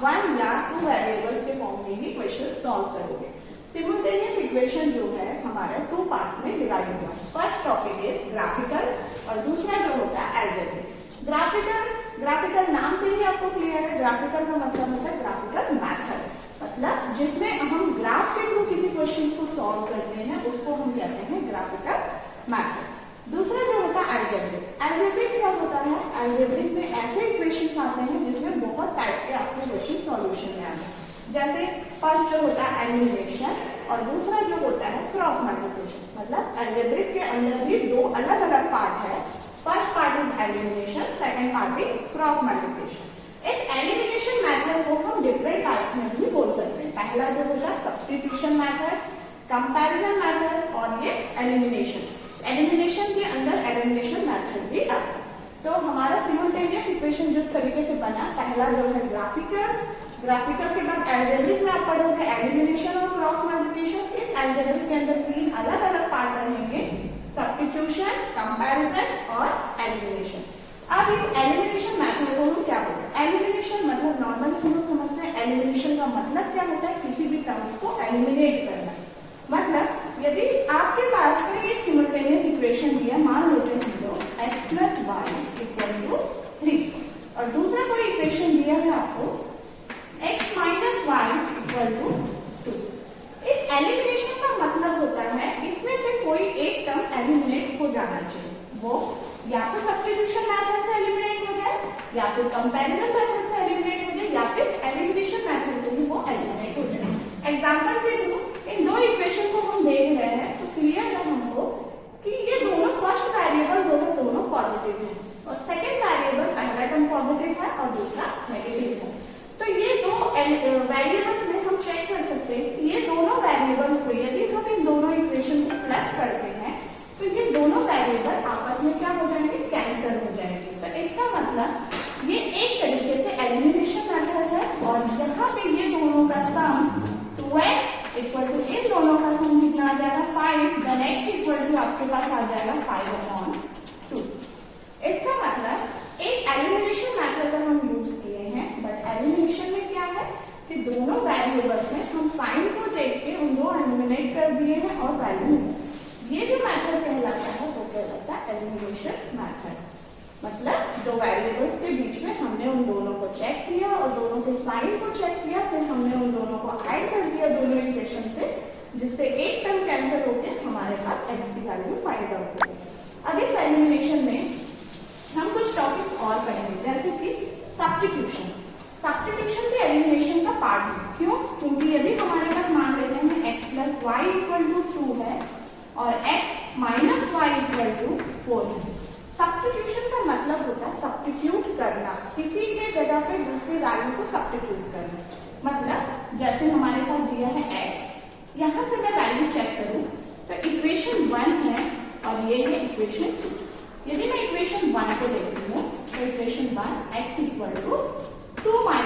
One या two variables के form में ही क्वेश्चन सॉल्व करोगे। सिमुलटेनियस इक्वेशन जो है हमारा टू पार्ट्स में डिवाइड हुआ। फर्स्ट टॉपिक इज ग्राफिकल और दूसरा जो होता है अलजेब्रिक। ग्राफिकल नाम से ही आपको क्लियर है, ग्राफिकल का मतलब होता है ग्राफिकल मैथड, मतलब जिसमें हम ग्राफ के थ्रू किसी क्वेश्चन को सॉल्व करते हैं उसको हम कहते हैं ग्राफिकल मैथड। दूसरा जो होता है अलजेब्रिक। अलजेब्रिक क्या होता है? अलजेब्रिक में ऐसे इक्वेशन आते हैं जिसमें बहुत टाइप के आपके क्वेश्चन सॉल्यूशन में आते हैं। जैसे फर्स्ट जो होता है एलिमिनेशन और दूसरा जो होता है क्रॉस मल्टीप्लिकेशन। मतलब अलजेब्रिक के अंदर भी दो अलग अलग पार्ट है। First part is elimination, second part is cross multiplication. इस एलिमिनेशन मेथड को हम डिफरेंट टाइप में भी बोल सकते हैं। पहला जो होता है सब्स्टिट्यूशन मेथड, कंपैरिजन मेथड और ये एलिमिनेशन। एलिमिनेशन के अंदर एलिमिनेशन मेथड भी आता है। तो हमारा सिमुलटेनियस इक्वेशन जिस तरीके से बना, पहला जो है ग्राफिकल के बाद अलजेब्रिक में आप पढ़ोगे एलिमिनेशन और क्रॉस मल्टीप्लिकेशन। इस अलजेब्रिक के अंदर तीन अलग अलग पार्ट रहेंगे, सब्स्टिट्यूशन, कंपैरिजन और एलिमिनेशन। अब इस एलिमिनेशन मेथड को हम क्या बोलते हैं? एलिमिनेशन मतलब नॉर्मल हम लोग समझते हैं एलिमिनेशन का मतलब क्या होता है? किसी भी टर्म्स को एलिमिनेट करना। मतलब यदि आपके पास में एक सिमुलटेनियस इक्वेशन दिया, मान लेते हैं हम लोग x + y = 3 और दूसरा कोई इक्वेशन दिया है आपको x - y = 2। इस एलिमिनेशन का मतलब होता है इसमें से कोई एक टर्म एलिमिनेट हो जाना चाहिए। वो या तो सब्स्टिट्यूशन मेथड से एलिमिनेट हो जाए, या फिर कंपैरिजन मेथड से एलिमिनेट हो जाए, या फिर एलिमिनेशन मेथड से ही वो एलिमिनेट हो जाए। एग्जांपल के थ्रू इन दो इक्वेशन को हम देख रहे हैं तो क्लियर है हमको कि ये दोनों फर्स्ट वेरिएबल जो है दोनों पॉजिटिव है और सेकंड वेरिएबल पहला टर्म पॉजिटिव है और दूसरा नेगेटिव है। तो ये दो वेरिएबल्स में हम चेक कर सकते हैं कि ये दोनों वेरिएबल्स को यदि हम इन दोनों इक्वेशन को प्लस करते हैं तो ये दोनों वेरिएबल आपस में क्या हो जाएंगे? कैंसिल हो जाएंगे। तो इसका मतलब ये एक तरीके से एलिमिनेशन मेथड है और यहाँ पे ये दोनों का सम 2x = इन दोनों का सम कितना आ जाएगा? 5। देन x = आपके पास आ जाएगा 5/2। इसका मतलब एक एलिमिनेशन मेथड का हम यूज किए हैं, बट एलिमिनेशन में क्या है कि दोनों वेरिएबल्स में हम साइन को देख के उनको एलिमिनेट कर दिए हैं और वैल्यू ये जो मेथड कहलाता है वो कहलाता है एलिमिनेशन मेथड। मतलब दो वेरिएबल्स के बीच में हमने उन दोनों को चेक किया और दोनों के साइन को चेक किया, फिर हमने उन दोनों को ऐड कर दिया दोनों इक्वेशन से, जिससे एक टर्म कैंसिल होकर हमारे पास x की वैल्यू फाइंड आउट होगी। अब इस एलिमिनेशन में हम कुछ टॉपिक और पढ़ेंगे, जैसे कि सब्स्टिट्यूशन। सब्स्टिट्यूशन भी एलिमिनेशन का पार्ट है। क्यों? क्योंकि यदि हमारे पास मान लेते हैं x + y = 2 है और x - y = 4 है। सब्स्टिट्यूशन का मतलब होता है सब्स्टिट्यूट करना, किसी के जगह पे दूसरी वैल्यू को सब्स्टिट्यूट करना। मतलब जैसे हमारे पास दिया है x, यहाँ से मैं वैल्यू चेक करूं तो इक्वेशन 1 है और ये है इक्वेशन 2। यदि मैं इक्वेशन 1 को देखती हूँ तो इक्वेशन 1 x = 2 - y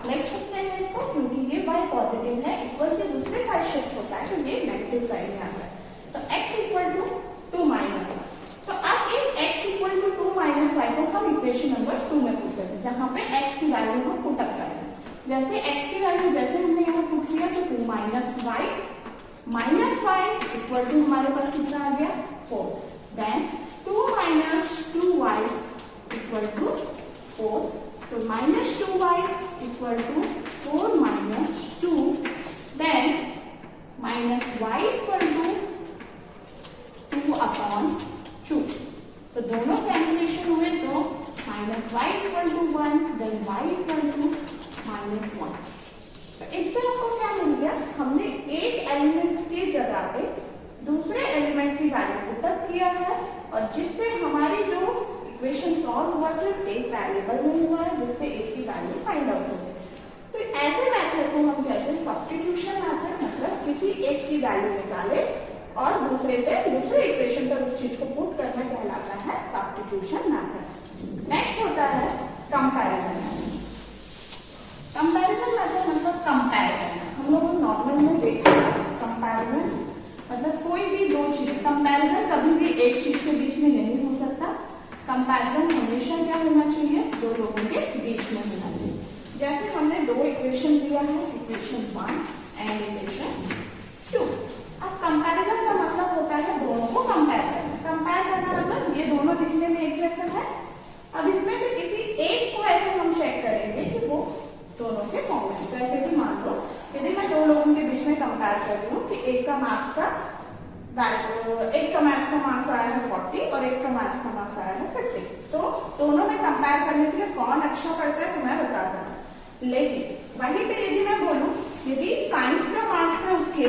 लिख सकते हैं इसको, क्योंकि ये y पॉजिटिव है, इक्वल के दूसरे साइड शिफ्ट होता है तो ये नेगेटिव साइड में आता है। तो x = 2 - y। तो अब इस x = 2 - y को हम इक्वेशन नंबर 2 में पुट करते हैं, जहाँ पे x की वैल्यू हम पुट अप करेंगे। जैसे x की वैल्यू जैसे हमने यहाँ पुट किया तो 2 - y = हमारे पास कितना आ गया? 4। Then 2 - 2y = 4। तो -2y = 4 - 2, देन -y = 2/2। तो दोनों कैंसिलेशन हुए तो -y = 1, देन y = -1। तो इससे आपको क्या मिल गया? हमने एक एलिमेंट की जगह पे दूसरे एलिमेंट की वैल्यू पुट अप किया है और जिससे हमारी जो इक्वेशन सॉल्व हुआ सिर्फ एक वेरिएबल में हुआ है, जिससे एक की वैल्यू फाइंड आउट हो गई। तो ऐसे मेथड को हम कहते हैं सब्स्टिट्यूशन मेथड। मतलब किसी एक की वैल्यू निकाले और दूसरे पे दूसरे इक्वेशन पर उस चीज को पुट करना कहलाता है सब्स्टिट्यूशन मेथड। नेक्स्ट होता है कंपैरिजन मेथड। कंपैरिजन इक्वेशन दिया है, इक्वेशन 1 एंड इक्वेशन 2। अब कंपैरिजन का मतलब होता है दोनों को कंपेयर करना। कंपेयर करना मतलब ये दोनों दिखने में एक जैसा है, अब इसमें से किसी एक को ऐसे हम चेक करेंगे कि वो दोनों के फॉर्म है। जैसे कि मान लो यदि मैं दो लोगों के बीच में कंपेयर कर रही हूँ कि एक का मार्क्स का मार्क्स आया है 40 और एक का मार्क्स का मार्क्स आया है 50, तो दोनों में कंपेयर करने के लिए कौन अच्छा करता है तो मैं बता सकता। लेकिन वहीं पे यदि मैं बोलूं यदि साइंस के मार्क्स है 40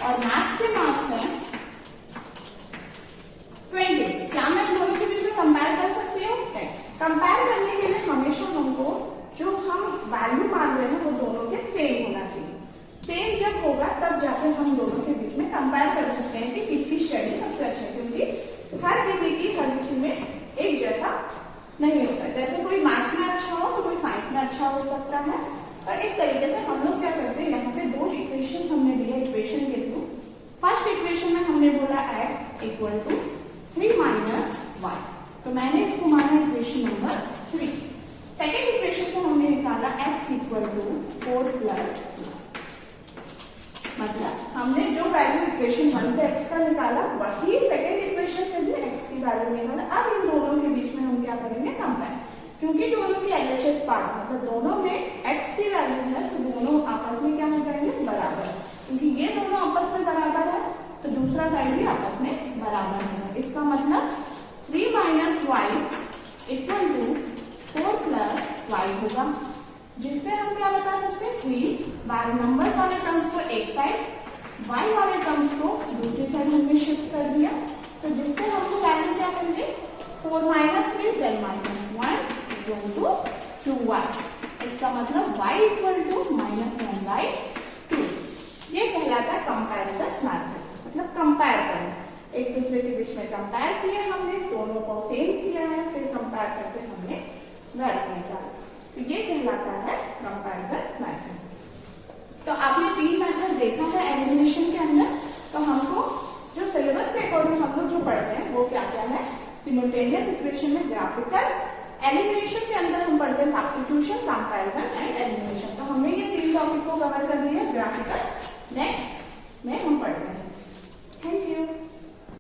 और मैथ्स के मार्क्स है 20, क्या मैं दोनों के बीच में कंपेयर कर सकती हूँ? कंपेयर करने के लिए हमेशा हमको जो हम वैल्यू मान रहे हैं वो दोनों के सेम होना चाहिए। सेम जब होगा तब जाकर हम दोनों के बीच में कंपेयर कर सकते हैं कि किसकी स्टडी सबसे अच्छा है, क्योंकि हर किसी में एक जैसा नहीं होता। जैसे कोई मैथ्स में अच्छा हो तो कोई साइंस में अच्छा हो सकता है। और एक तरीके से हम लोग क्या करते हैं, यहाँ पे दो इक्वेशन हमने दिया इक्वेशन के थ्रू। फर्स्ट इक्वेशन में हमने बोला x equal to 3 minus y, तो मैंने इसको माना इक्वेशन नंबर 3। सेकेंड इक्वेशन को हमने निकाला x इक्वल टू 4 प्लस 2, मतलब हमने जो वैल्यू इक्वेशन 1 से x का निकाला वही सेकेंड इक्वेशन से भी x की वैल्यू निकाला। अब इन दोनों के बीच में हम क्या करेंगे, कंपेयर, क्योंकि दोनों की LHS पार्ट मतलब दोनों में x की वैल्यू है तो दोनों आपस में क्या हो जाएंगे, बराबर। क्योंकि ये दोनों आपस में बराबर है तो दूसरा साइड भी आपस में बराबर है। इसका मतलब 3 minus y equal to 4 plus y होगा, जिससे हम क्या बता सकते हैं, 3 नंबर वाले टर्म्स को एक साइड, y वाले टर्म्स को दूसरी साइड हमने शिफ्ट कर दिया, तो जिससे हमको वैल्यू क्या मिलेंगे, 4 माइनस 3 then minus 1 equal to 2y। इसका मतलब y इक्वल टू -1/2। ये कहलाता है कंपैरिजन मेथड, मतलब कंपेयर करना। एक दूसरे के बीच में कंपेयर किया हमने, दोनों को सेम किया है, फिर कंपेयर करके हमने वैल्यू निकाला, तो ये कहलाता है कंपैरिजन मेथड। तो आपने 3 मेथड देखा है एलिमिनेशन के अंदर। तो हमको जो सिलेबस के अकॉर्डिंग हम लोग जो पढ़ते हैं वो क्या क्या है, सिमुलटेनियस इक्वेशन में ग्राफिकल, एलिमिनेशन के अंदर हम पढ़ते हैं सब्स्टिट्यूशन, कंपैरिजन एंड एलिमिनेशन। तो हमने ये 3 टॉपिक को कवर कर दिया। ग्राफिकल नेक्स्ट में हम पढ़ते हैं।